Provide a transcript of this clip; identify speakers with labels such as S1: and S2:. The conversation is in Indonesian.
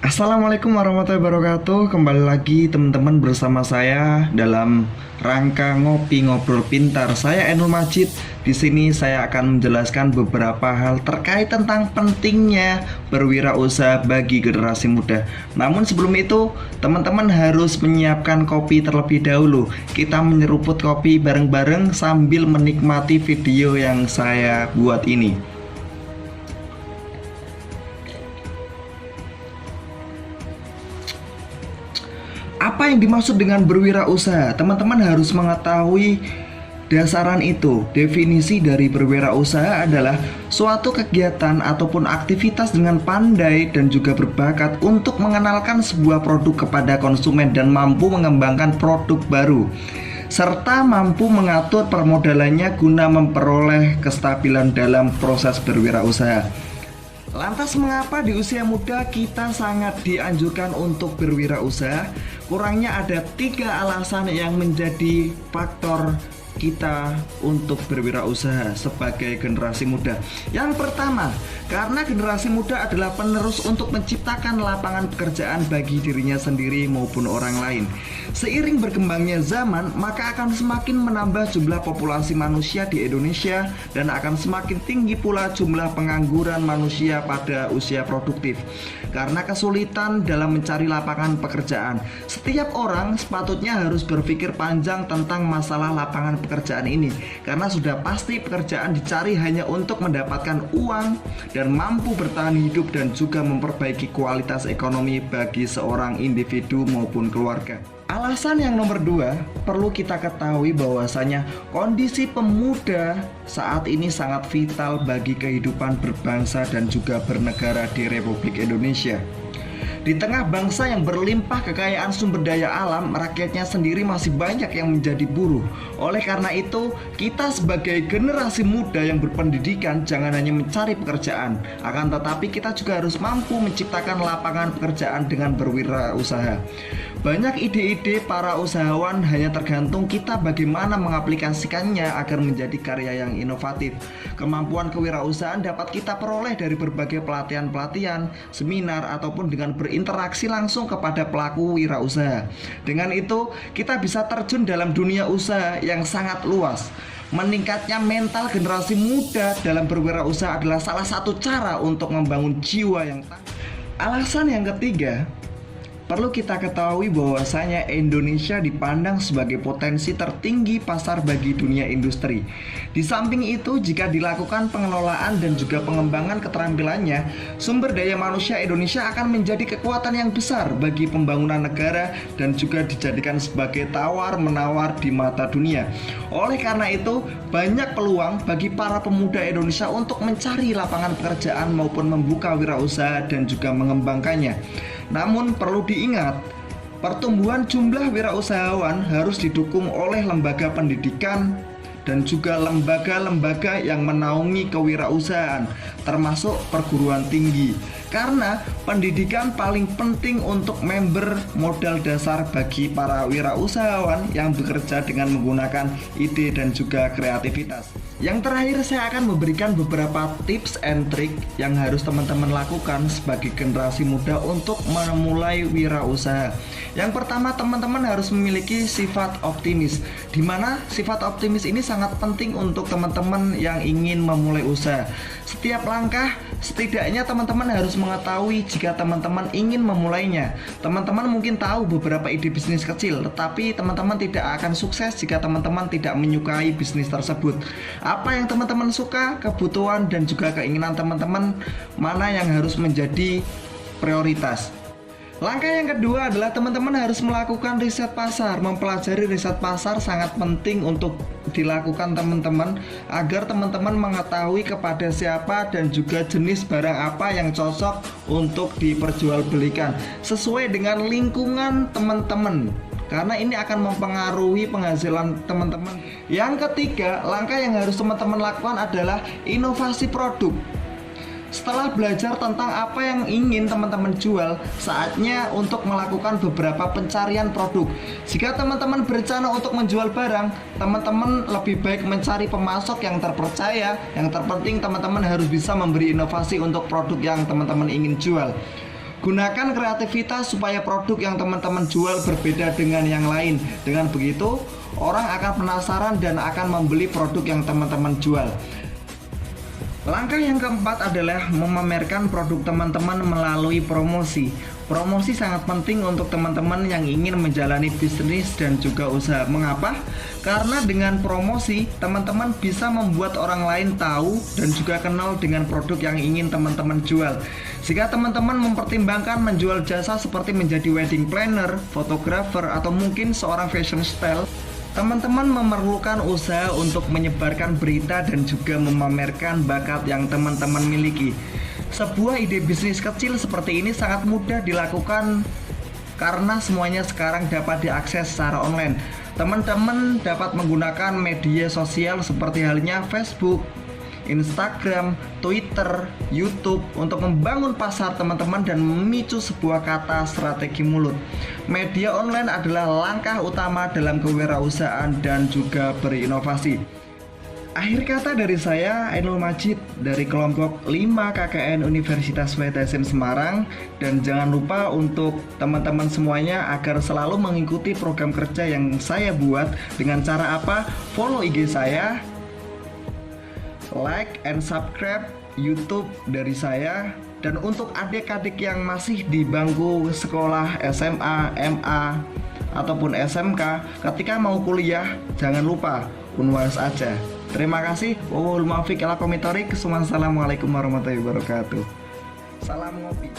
S1: Assalamualaikum warahmatullahi wabarakatuh. Kembali lagi teman-teman bersama saya dalam rangka ngopi ngobrol pintar. Saya Enul Majid. Di sini saya akan menjelaskan beberapa hal terkait tentang pentingnya berwirausaha bagi generasi muda. Namun sebelum itu, teman-teman harus menyiapkan kopi terlebih dahulu. Kita menyeruput kopi bareng-bareng sambil menikmati video yang saya buat ini. Apa yang dimaksud dengan berwirausaha? Teman-teman harus mengetahui dasaran itu. Definisi dari berwirausaha adalah suatu kegiatan ataupun aktivitas dengan pandai dan juga berbakat untuk mengenalkan sebuah produk kepada konsumen dan mampu mengembangkan produk baru, serta mampu mengatur permodalannya guna memperoleh kestabilan dalam proses berwirausaha. Lantas mengapa di usia muda kita sangat dianjurkan untuk berwirausaha? Kurangnya ada 3 alasan yang menjadi faktor kita untuk berwirausaha sebagai generasi muda. Yang pertama, karena generasi muda adalah penerus untuk menciptakan lapangan pekerjaan bagi dirinya sendiri maupun orang lain. Seiring berkembangnya zaman, maka akan semakin menambah jumlah populasi manusia di Indonesia dan akan semakin tinggi pula jumlah pengangguran manusia pada usia produktif. Karena kesulitan dalam mencari lapangan pekerjaan, setiap orang sepatutnya harus berpikir panjang tentang masalah lapangan pekerjaan ini, karena sudah pasti pekerjaan dicari hanya untuk mendapatkan uang dan mampu bertahan hidup dan juga memperbaiki kualitas ekonomi bagi seorang individu maupun keluarga. Alasan yang nomor 2, perlu kita ketahui bahwasanya kondisi pemuda saat ini sangat vital bagi kehidupan berbangsa dan juga bernegara di Republik Indonesia. Di tengah bangsa yang berlimpah kekayaan sumber daya alam, rakyatnya sendiri masih banyak yang menjadi buruh. Oleh karena itu, kita sebagai generasi muda yang berpendidikan jangan hanya mencari pekerjaan, akan tetapi kita juga harus mampu menciptakan lapangan pekerjaan dengan berwirausaha. Banyak ide-ide para usahawan, hanya tergantung kita bagaimana mengaplikasikannya agar menjadi karya yang inovatif. Kemampuan kewirausahaan dapat kita peroleh dari berbagai pelatihan-pelatihan, seminar, ataupun dengan berinteraksi langsung kepada pelaku wirausaha. Dengan itu, kita bisa terjun dalam dunia usaha yang sangat luas. Meningkatnya mental generasi muda dalam berwirausaha adalah salah satu cara untuk membangun jiwa yang tangguh. Alasan yang ketiga, perlu kita ketahui bahwasanya Indonesia dipandang sebagai potensi tertinggi pasar bagi dunia industri. Di samping itu, jika dilakukan pengelolaan dan juga pengembangan keterampilannya, sumber daya manusia Indonesia akan menjadi kekuatan yang besar bagi pembangunan negara dan juga dijadikan sebagai tawar-menawar di mata dunia. Oleh karena itu, banyak peluang bagi para pemuda Indonesia untuk mencari lapangan pekerjaan maupun membuka wirausaha dan juga mengembangkannya. Namun perlu diingat, pertumbuhan jumlah wirausahawan harus didukung oleh lembaga pendidikan dan juga lembaga-lembaga yang menaungi kewirausahaan, termasuk perguruan tinggi. Karena pendidikan paling penting untuk member modal dasar bagi para wirausahawan yang bekerja dengan menggunakan ide dan juga kreativitas. Yang terakhir, saya akan memberikan beberapa tips and trick yang harus teman-teman lakukan sebagai generasi muda untuk memulai wirausaha. Yang pertama, teman-teman harus memiliki sifat optimis, di mana sifat optimis ini sangat penting untuk teman-teman yang ingin memulai usaha. Setiap langkah, setidaknya teman-teman harus mengetahui jika teman-teman ingin memulainya. Teman-teman mungkin tahu beberapa ide bisnis kecil, tetapi teman-teman tidak akan sukses jika teman-teman tidak menyukai bisnis tersebut. Apa yang teman-teman suka, kebutuhan dan juga keinginan teman-teman, mana yang harus menjadi prioritas. Langkah yang kedua adalah teman-teman harus melakukan riset pasar. Mempelajari riset pasar sangat penting untuk dilakukan teman-teman, agar teman-teman mengetahui kepada siapa dan juga jenis barang apa yang cocok untuk diperjualbelikan sesuai dengan lingkungan teman-teman, karena ini akan mempengaruhi penghasilan teman-teman. Yang ketiga, langkah yang harus teman-teman lakukan adalah inovasi produk. Setelah belajar tentang apa yang ingin teman-teman jual, saatnya untuk melakukan beberapa pencarian produk. Jika teman-teman berencana untuk menjual barang, teman-teman lebih baik mencari pemasok yang terpercaya. Yang terpenting teman-teman harus bisa memberi inovasi untuk produk yang teman-teman ingin jual. Gunakan kreativitas supaya produk yang teman-teman jual berbeda dengan yang lain. Dengan begitu, orang akan penasaran dan akan membeli produk yang teman-teman jual. Langkah yang keempat adalah memamerkan produk teman-teman melalui promosi. Promosi sangat penting untuk teman-teman yang ingin menjalani bisnis dan juga usaha. Mengapa? Karena dengan promosi, teman-teman bisa membuat orang lain tahu dan juga kenal dengan produk yang ingin teman-teman jual. Jika teman-teman mempertimbangkan menjual jasa seperti menjadi wedding planner, fotografer, atau mungkin seorang fashion style, teman-teman memerlukan usaha untuk menyebarkan berita dan juga memamerkan bakat yang teman-teman miliki. Sebuah ide bisnis kecil seperti ini sangat mudah dilakukan karena semuanya sekarang dapat diakses secara online. Teman-teman dapat menggunakan media sosial seperti halnya Facebook, Instagram, Twitter, YouTube untuk membangun pasar teman-teman dan memicu sebuah kata strategi mulut. Media online adalah langkah utama dalam kewirausahaan dan juga berinovasi. Akhir kata dari saya, Ainul Majid dari kelompok 5 KKN Universitas WTSN Semarang. Dan jangan lupa untuk teman-teman semuanya agar selalu mengikuti program kerja yang saya buat. Dengan cara apa? Follow IG saya, like and subscribe YouTube dari saya. Dan untuk adik-adik yang masih di bangku sekolah SMA, MA, ataupun SMK, ketika mau kuliah jangan lupa Unwas aja. Terima kasih. Wassalamualaikum warahmatullahi wabarakatuh. Salam ngopi.